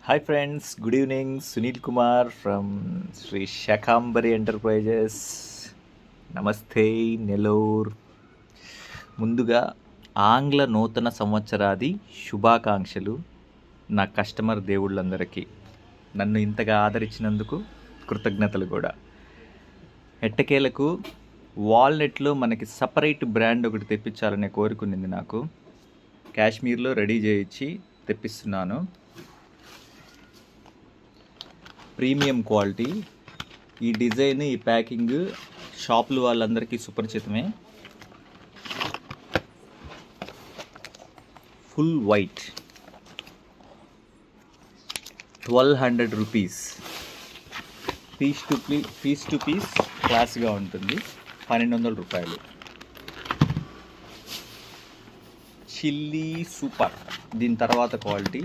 Hi friends, good evening. Sunil Kumar from Shri Shakambari enterprises. నమస్తే నెల్లూర్. ముందుగా ఆంగ్ల నూతన సంవత్సరాది శుభాకాంక్షలు నా కస్టమర్ దేవుళ్ళందరికీ. నన్ను ఇంతగా ఆదరించినందుకు కృతజ్ఞతలు కూడా. ఎట్టకేలకు వాల్నట్లో మనకి సపరేట్ బ్రాండ్ ఒకటి తెప్పించాలనే కోరుకునింది నాకు. కాశ్మీర్లో రెడీ చేయించి తెప్పిస్తున్నాను. Premium quality. ఈ డిజైన్, ఈ ప్యాకింగ్ షాపులు వాళ్ళందరికీ సుపరిచితమే. Full white, 1200 rupees. Piece to piece క్లాస్గా ఉంటుంది. 1200 రూపాయలు. Chile super. దీని తర్వాత క్వాలిటీ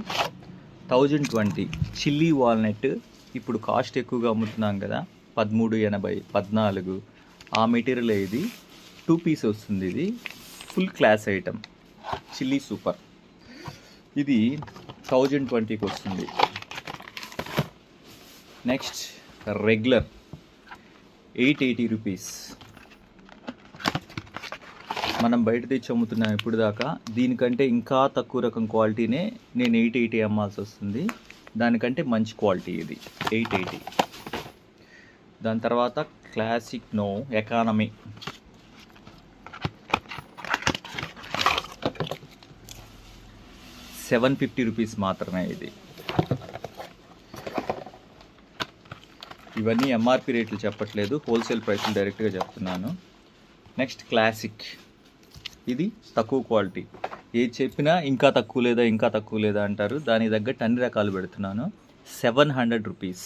1020 చిల్లీ వాల్నట్. ఇప్పుడు కాస్ట్ ఎక్కువగా అమ్ముతున్నాం కదా, 1380, 14. ఆ మెటీరియల్ ఇది 2 పీస్ వస్తుంది. ఇది full class item. Chilli super. ఇది 1020కి వస్తుంది. Next regular 880 rupees. మనం బయట తెచ్చి అమ్ముతున్నాం ఇప్పుడు దాకా. దీనికంటే ఇంకా తక్కువ రకం క్వాలిటీనే నేను 880 అమ్మాల్సి వస్తుంది. దానికంటే మంచి క్వాలిటీ ఇది 880. దాని తర్వాత క్లాసిక్ నో ఎకానమీ. ₹750 మాత్రమే ఇది. ఇవన్నీ ఎంఆర్పి రేట్లు చెప్పట్లేదు, హోల్సేల్ ప్రైస్లు డైరెక్ట్గా చెప్తున్నాను. Next classic. ఇది తక్కువ క్వాలిటీ. ఏది చెప్పినా ఇంకా తక్కువ లేదా అంటారు. దానికి తగ్గట్టు అన్ని రకాలు పెడుతున్నాను. 700 రూపీస్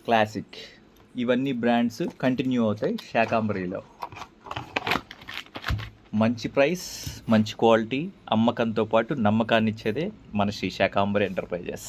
క్లాసిక్. ఇవన్నీ బ్రాండ్స్ కంటిన్యూ అవుతాయి శాకాంబరిలో. మంచి ప్రైస్, మంచి క్వాలిటీ, అమ్మకంతో పాటు నమ్మకాన్ని ఇచ్చేదే మన శ్రీ శాకాంబరి ఎంటర్ప్రైజెస్.